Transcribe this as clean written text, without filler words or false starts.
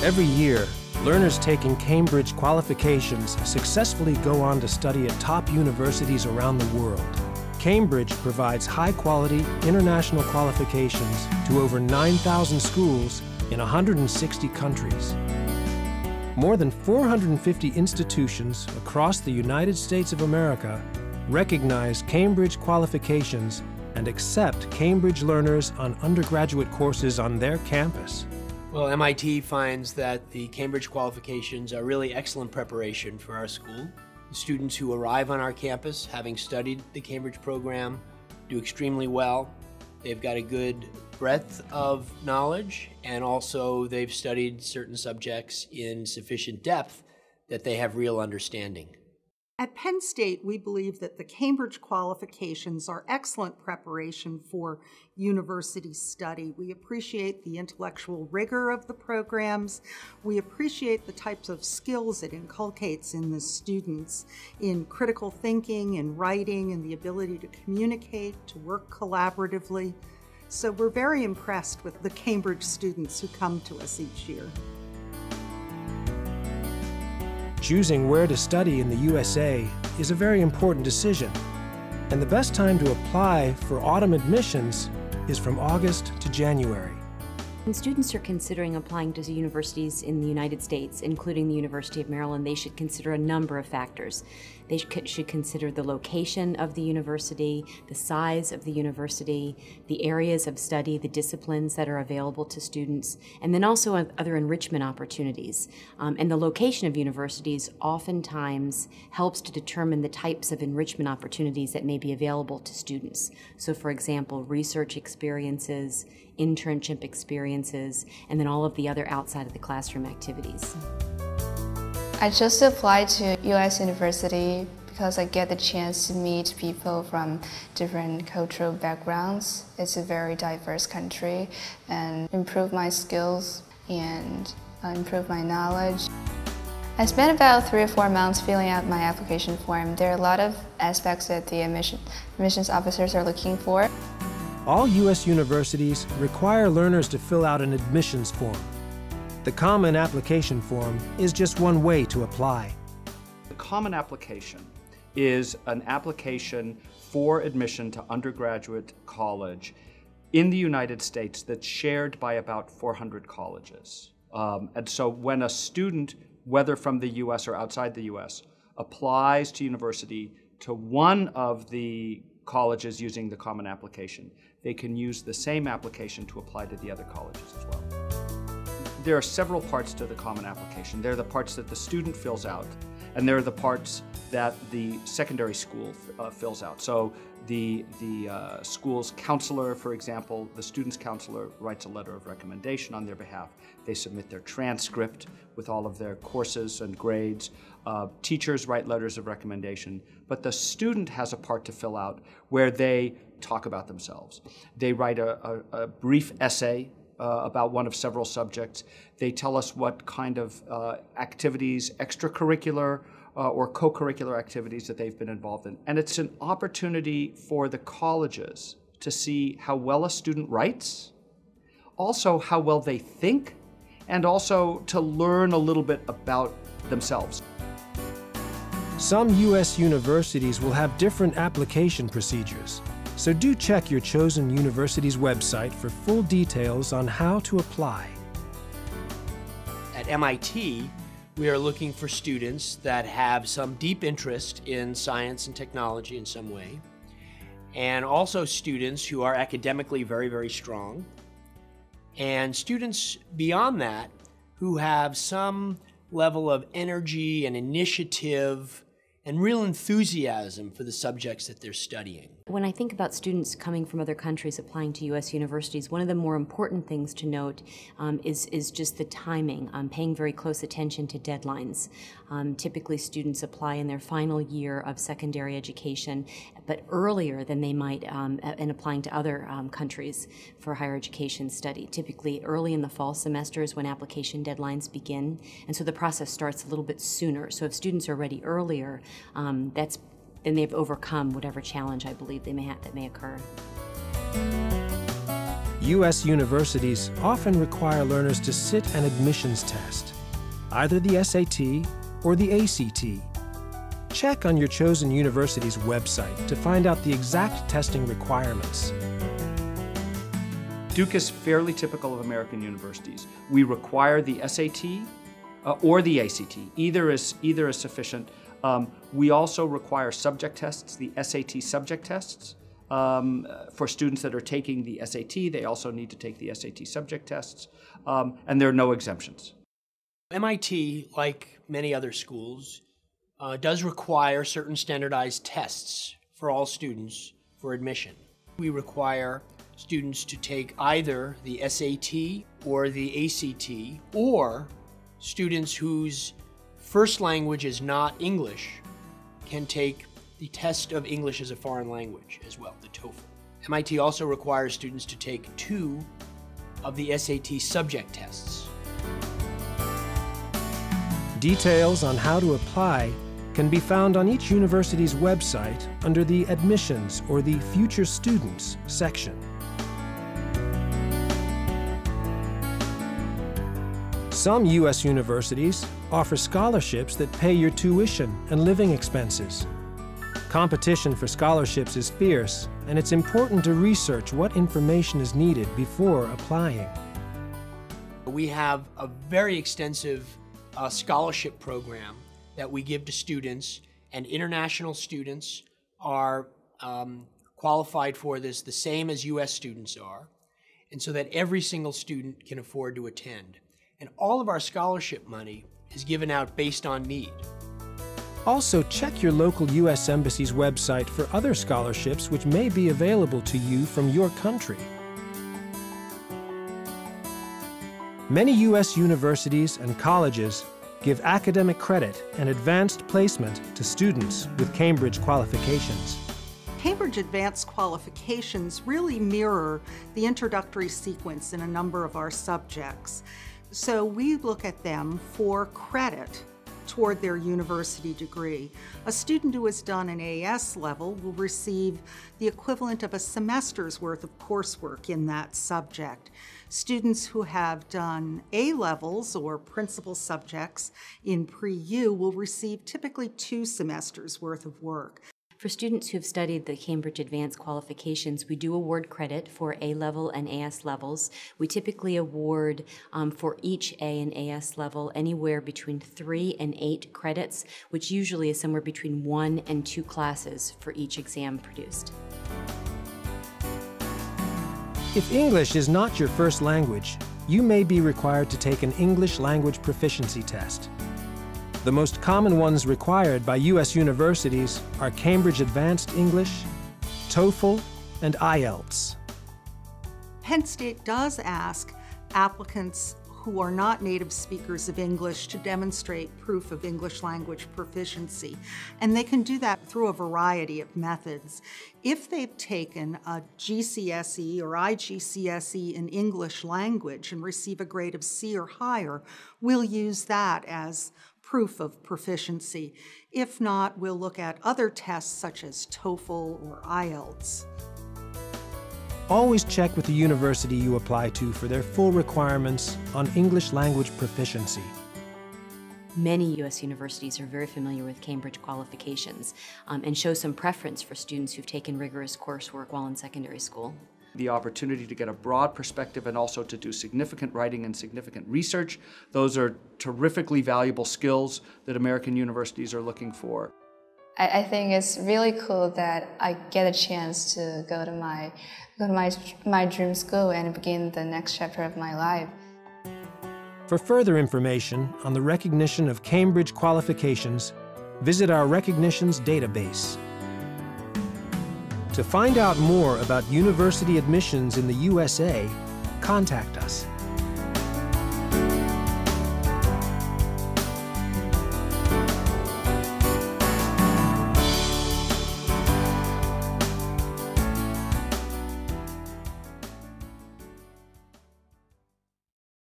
Every year, learners taking Cambridge qualifications successfully go on to study at top universities around the world. Cambridge provides high-quality international qualifications to over 9,000 schools in 160 countries. More than 450 institutions across the United States of America recognize Cambridge qualifications and accept Cambridge learners on undergraduate courses on their campus. Well, MIT finds that the Cambridge qualifications are really excellent preparation for our school. The students who arrive on our campus, having studied the Cambridge program, do extremely well. They've got a good breadth of knowledge, and also they've studied certain subjects in sufficient depth that they have real understanding. At Penn State, we believe that the Cambridge qualifications are excellent preparation for university study. We appreciate the intellectual rigor of the programs. We appreciate the types of skills it inculcates in the students in critical thinking and writing and the ability to communicate, to work collaboratively. So we're very impressed with the Cambridge students who come to us each year. Choosing where to study in the USA is a very important decision, and the best time to apply for autumn admissions is from August to January. When students are considering applying to universities in the United States, including the University of Maryland, they should consider a number of factors. They should consider the location of the university, the size of the university, the areas of study, the disciplines that are available to students, and then also other enrichment opportunities. And the location of universities oftentimes helps to determine the types of enrichment opportunities that may be available to students. So for example, research experiences, internship experiences, and then all of the other outside of the classroom activities. I just applied to U.S. University because I get the chance to meet people from different cultural backgrounds. It's a very diverse country, and improve my skills and improve my knowledge. I spent about 3 or 4 months filling out my application form. There are a lot of aspects that the admissions officers are looking for. All U.S. universities require learners to fill out an admissions form. The Common Application Form is just one way to apply. The Common Application is an application for admission to undergraduate college in the United States that's shared by about 400 colleges. And so when a student, whether from the U.S. or outside the U.S., applies to university to one of the colleges using the Common Application, they can use the same application to apply to the other colleges as well. There are several parts to the Common Application. There are the parts that the student fills out, and there are the parts that the secondary school fills out. So the school's counselor, for example, the student's counselor writes a letter of recommendation on their behalf. They submit their transcript with all of their courses and grades. Teachers write letters of recommendation, but the student has a part to fill out where they talk about themselves. They write a brief essay about one of several subjects. They tell us what kind of activities, extracurricular or co-curricular activities that they've been involved in. And it's an opportunity for the colleges to see how well a student writes, also how well they think, and also to learn a little bit about themselves. Some U.S. universities will have different application procedures, so do check your chosen university's website for full details on how to apply. At MIT, we are looking for students that have some deep interest in science and technology in some way, and also students who are academically very, very strong, and students beyond that who have some level of energy and initiative and real enthusiasm for the subjects that they're studying. When I think about students coming from other countries applying to U.S. universities, one of the more important things to note is just the timing, paying very close attention to deadlines. Typically students apply in their final year of secondary education, but earlier than they might in applying to other countries for higher education study. Typically early in the fall semesters when application deadlines begin, and so the process starts a little bit sooner. So if students are ready earlier, then they've overcome whatever challenge I believe that may occur. U.S. universities often require learners to sit an admissions test, either the SAT or the ACT. Check on your chosen university's website to find out the exact testing requirements. Duke is fairly typical of American universities. We require the SAT or the ACT. Either is sufficient. We also require subject tests, the SAT subject tests. For students that are taking the SAT, they also need to take the SAT subject tests, and there are no exemptions. MIT, like many other schools, does require certain standardized tests for all students for admission. We require students to take either the SAT or the ACT, or students whose first language is not English can take the test of English as a foreign language as well, the TOEFL. MIT also requires students to take 2 of the SAT subject tests. Details on how to apply can be found on each university's website under the Admissions or the Future Students section. Some U.S. universities offer scholarships that pay your tuition and living expenses. Competition for scholarships is fierce, and it's important to research what information is needed before applying. We have a very extensive scholarship program that we give to students, and international students are qualified for this the same as U.S. students are, and so that every single student can afford to attend. And all of our scholarship money is given out based on need. Also, check your local U.S. Embassy's website for other scholarships which may be available to you from your country. Many U.S. universities and colleges give academic credit and advanced placement to students with Cambridge qualifications. Cambridge Advanced Qualifications really mirror the introductory sequence in a number of our subjects. So we look at them for credit toward their university degree. A student who has done an AS level will receive the equivalent of a semester's worth of coursework in that subject. Students who have done A levels or principal subjects in pre-U will receive typically 2 semesters worth of work. For students who have studied the Cambridge Advanced Qualifications, we do award credit for A-level and AS levels. We typically award for each A and AS level anywhere between 3 and 8 credits, which usually is somewhere between 1 and 2 classes for each exam produced. If English is not your first language, you may be required to take an English language proficiency test. The most common ones required by U.S. universities are Cambridge Advanced English, TOEFL, and IELTS. Penn State does ask applicants who are not native speakers of English to demonstrate proof of English language proficiency, and they can do that through a variety of methods. If they've taken a GCSE or IGCSE in English language and receive a grade of C or higher, we'll use that as proof of proficiency. If not, we'll look at other tests such as TOEFL or IELTS. Always check with the university you apply to for their full requirements on English language proficiency. Many U.S. universities are very familiar with Cambridge qualifications and show some preference for students who've taken rigorous coursework while in secondary school. The opportunity to get a broad perspective and also to do significant writing and significant research. Those are terrifically valuable skills that American universities are looking for. I think it's really cool that I get a chance to go to my dream school and begin the next chapter of my life. For further information on the recognition of Cambridge qualifications, visit our recognitions database. To find out more about university admissions in the USA, contact us.